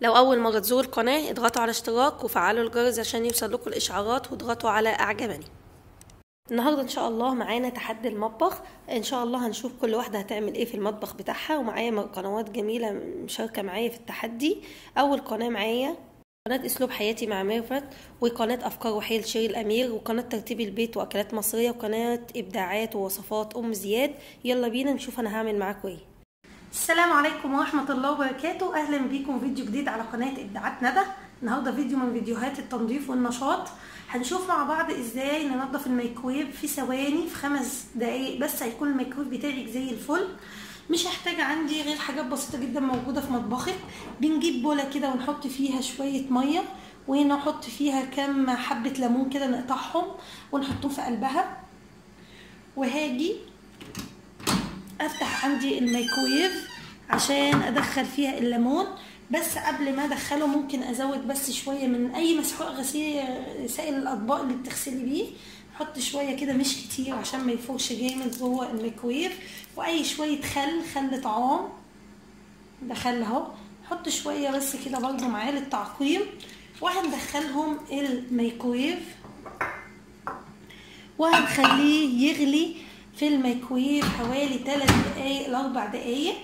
لو أول مرة تزوروا القناة اضغطوا على اشتراك وفعلوا الجرس عشان يوصل لكم الإشعارات واضغطوا على أعجبني. النهاردة إن شاء الله معانا تحدي المطبخ. إن شاء الله هنشوف كل واحدة هتعمل إيه في المطبخ بتاعها، ومعايا قنوات جميلة مشاركة معايا في التحدي. أول قناة معايا قناة أسلوب حياتي مع ميرفت، وقناة أفكار وحيل شيري الأمير، وقناة ترتيب البيت وأكلات مصرية، وقناة إبداعات ووصفات أم زياد. يلا بينا نشوف أنا هعمل معاكم إيه. السلام عليكم ورحمة الله وبركاته، أهلا بيكم فيديو جديد على قناة إبداعات ندى. النهاردة فيديو من فيديوهات التنظيف والنشاط. هنشوف مع بعض إزاي ننظف الميكرويف في ثواني، في 5 دقايق بس هيكون الميكرويف بتاعك زي الفل. مش هحتاج عندي غير حاجات بسيطة جدا موجودة في مطبخك. بنجيب بولة كده ونحط فيها شوية مية، ونحط فيها كام حبة ليمون كده نقطعهم ونحطهم في قلبها. وهاجي افتح عندي الميكرويف عشان ادخل فيها الليمون، بس قبل ما ادخله ممكن ازود بس شويه من اي مسحوق غسيل سائل الاطباق اللي بتغسلي بيه. احط شويه كده مش كتير عشان ما يفورش جامد جوه الميكرويف. واي شويه خل طعام، ده خل اهو، احط شويه بس كده برضو معاه للتعقيم. وهندخلهم الميكرويف وهنخليه يغلي في الميكرويف حوالي 3 دقايق ل 4 دقايق،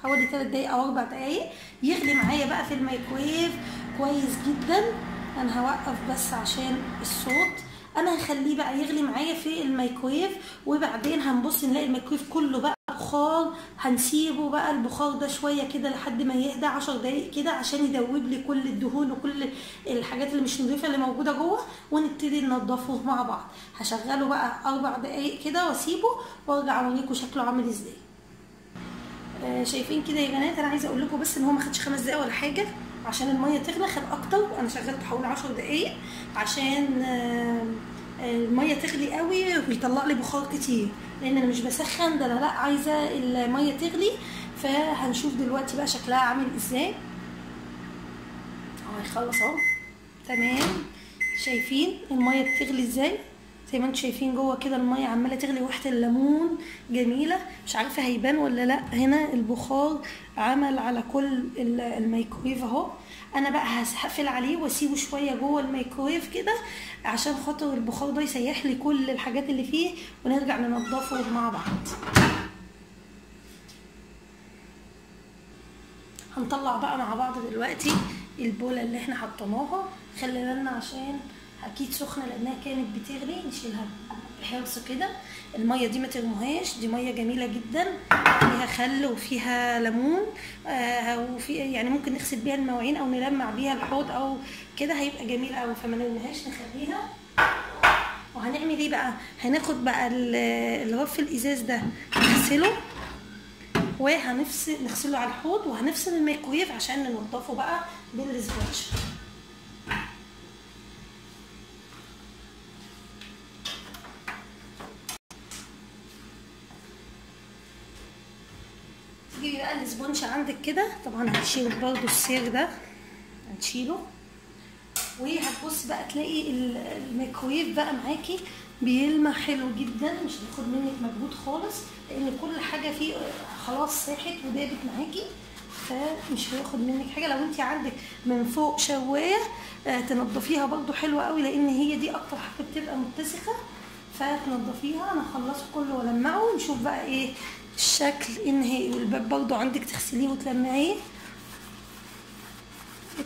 حوالي 3 دقايق او 4 دقايق يغلي معايا بقى في الميكرويف كويس جدا. انا هوقف بس عشان الصوت. انا هخليه بقى يغلي معايا في الميكرويف، وبعدين هنبص نلاقي الميكرويف كله بقى بخار. هنسيبه بقى البخار ده شويه كده لحد ما يهدى 10 دقايق كده عشان يدوب لي كل الدهون وكل الحاجات اللي مش نظيفه اللي موجوده جوه، ونبتدي ننضفه مع بعض. هشغله بقى 4 دقايق كده واسيبه وارجع اوريكم شكله عامل ازاي. شايفين كده يا بنات؟ انا عايزه اقول لكم بس ان هو ما خدش 5 دقايق ولا حاجه عشان الميه تغلى، خد اكتر. انا شغلته حوالي 10 دقايق عشان الميه تغلي قوي ويطلع لي بخار كتير، لان انا مش بسخن ده، انا لا عايزه الميه تغلي. فهنشوف دلوقتي بقى شكلها عامل ازاي. هيخلص اهو. تمام، شايفين الميه بتغلي ازاي؟ زي ما انتم شايفين جوه كده الميه عماله تغلي، وريحه الليمون جميله. مش عارفه هيبان ولا لا، هنا البخار عمل على كل الميكرويف اهو. انا بقى هقفل عليه واسيبه شويه جوه الميكرويف كده عشان خاطر البخار ده يسيح لي كل الحاجات اللي فيه، ونرجع ننضفه مع بعض. هنطلع بقى مع بعض دلوقتي البوله اللي احنا حطيناها. خلي بالنا عشان اكيد سخنه لانها كانت بتغلي، نشيلها بحرص كده. الميه دي ما ترموهاش، دي ميه جميله جدا فيها خل وفيها ليمون، وفي يعني ممكن نغسل بيها المواعين او نلمع بيها الحوض او كده، هيبقى جميل قوي. فما نرميهاش، نخليها. وهنعمل ايه بقى؟ هناخد بقى الرف الازاز ده نغسله، نغسله على الحوض، وهنفصل الميكرويف عشان ننضفه بقى بالسبونج. تجيبي بقى الاسبونج عندك كده، طبعا هتشيل برضو السير ده، هتشيله. وهتبص بقى تلاقي الميكرويف بقى معاكي بيلمع حلو جدا، مش هياخد منك مجهود خالص لان كل حاجه فيه خلاص ساحت ودابت معاكي، فمش هياخد منك حاجه. لو انت عندك من فوق شوايه تنضفيها برضو حلوه قوي، لان هي دي اكتر حاجه بتبقى متسخه، فتنضفيها. انا هخلصه كله والمعه ونشوف بقى ايه الشكل النهائي. والباب برضو عندك تغسليه وتلمعيه،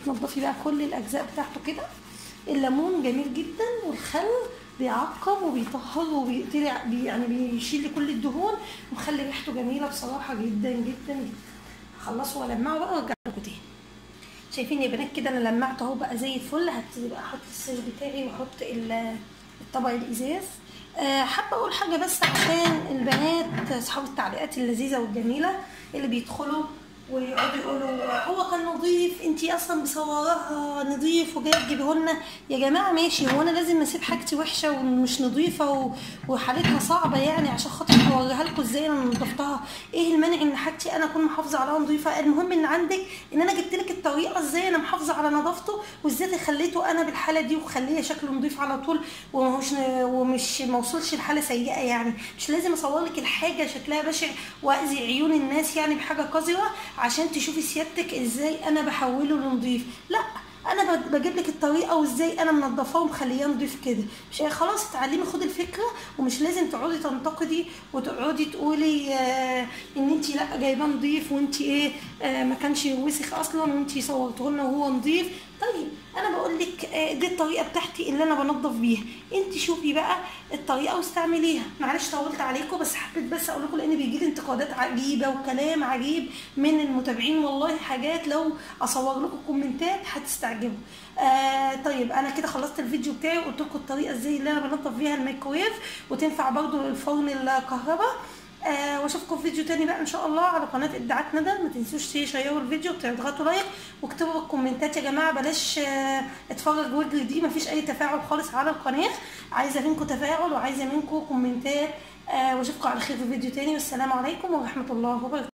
تنضفي بقى كل الاجزاء بتاعته كده. الليمون جميل جدا، والخل بيعقم وبيطهر وبيقتل يعني بيشيل كل الدهون، ومخلي ريحته جميله بصراحه جدا جدا جدا. هخلصه والمعه بقى وارجع لكم تاني. شايفين يا بنات كده انا لمعته اهو بقى زي الفل. هبتدي بقى احط السير بتاعي واحط الطبق الازاز. حابه اقول حاجه بس عشان البنات اصحاب التعليقات اللذيذه والجميله اللي بيدخلوا ويقعدوا يقولوا هو كان نظيف، انتي اصلا مصوراها نظيف وجايه تجيبيه لنا. يا جماعه ماشي، هو انا لازم اسيب حاجتي وحشه ومش نظيفه وحالتها صعبه يعني عشان خاطر اوريها لكم ازاي انا نظفتها؟ ايه المانع ان حاجتي انا اكون محافظه عليها نظيفه؟ المهم ان عندك ان انا جبت لك الطريقه ازاي انا محافظه على نظافته، وازاي خليته انا بالحاله دي وخليه شكله نظيف على طول، ومش ما وصلش لحاله سيئه. يعني مش لازم اصور لك الحاجه شكلها بشع واذي عيون الناس يعني بحاجه قذره عشان تشوفي سيادتك ازاي انا بحوله لنضيف. لا، انا بجيب لك الطريقه وازاي انا منضفاه ومخلياه نضيف كده. مش خلاص اتعلمي، خدي الفكره، ومش لازم تقعدي تنتقدي وتقعدي تقولي ان انت لا جايباه نضيف وانت ايه ما كانش وسخ اصلا وانت صورته لنا وهو نضيف. طيب انا بقول لك دي الطريقه بتاعتي اللي انا بنضف بيها، انت شوفي بقى الطريقه واستعمليها. معلش طولت عليكم، بس حبيت بس اقول لكم لان بيجي لي انتقادات عجيبه وكلام عجيب من المتابعين، والله حاجات لو اصور لكم كومنتات هتستعجبوا. طيب انا كده خلصت الفيديو بتاعي وقلت لكم الطريقه ازاي اللي انا بنضف بيها الميكرويف، وتنفع برضو للفرن الكهرباء. واشوفكم في فيديو تاني بقى ان شاء الله على قناه ابداعات ندى. ما تنسوش تشيروا الفيديو وتضغطوا لايك واكتبوا بالكومنتات يا جماعه. بلاش اتفرج وجه دي، مفيش اي تفاعل خالص على القناه. عايزه منكم تفاعل وعايزه منكم كومنتات. واشوفكم على خير في فيديو تاني، والسلام عليكم ورحمه الله وبركاته.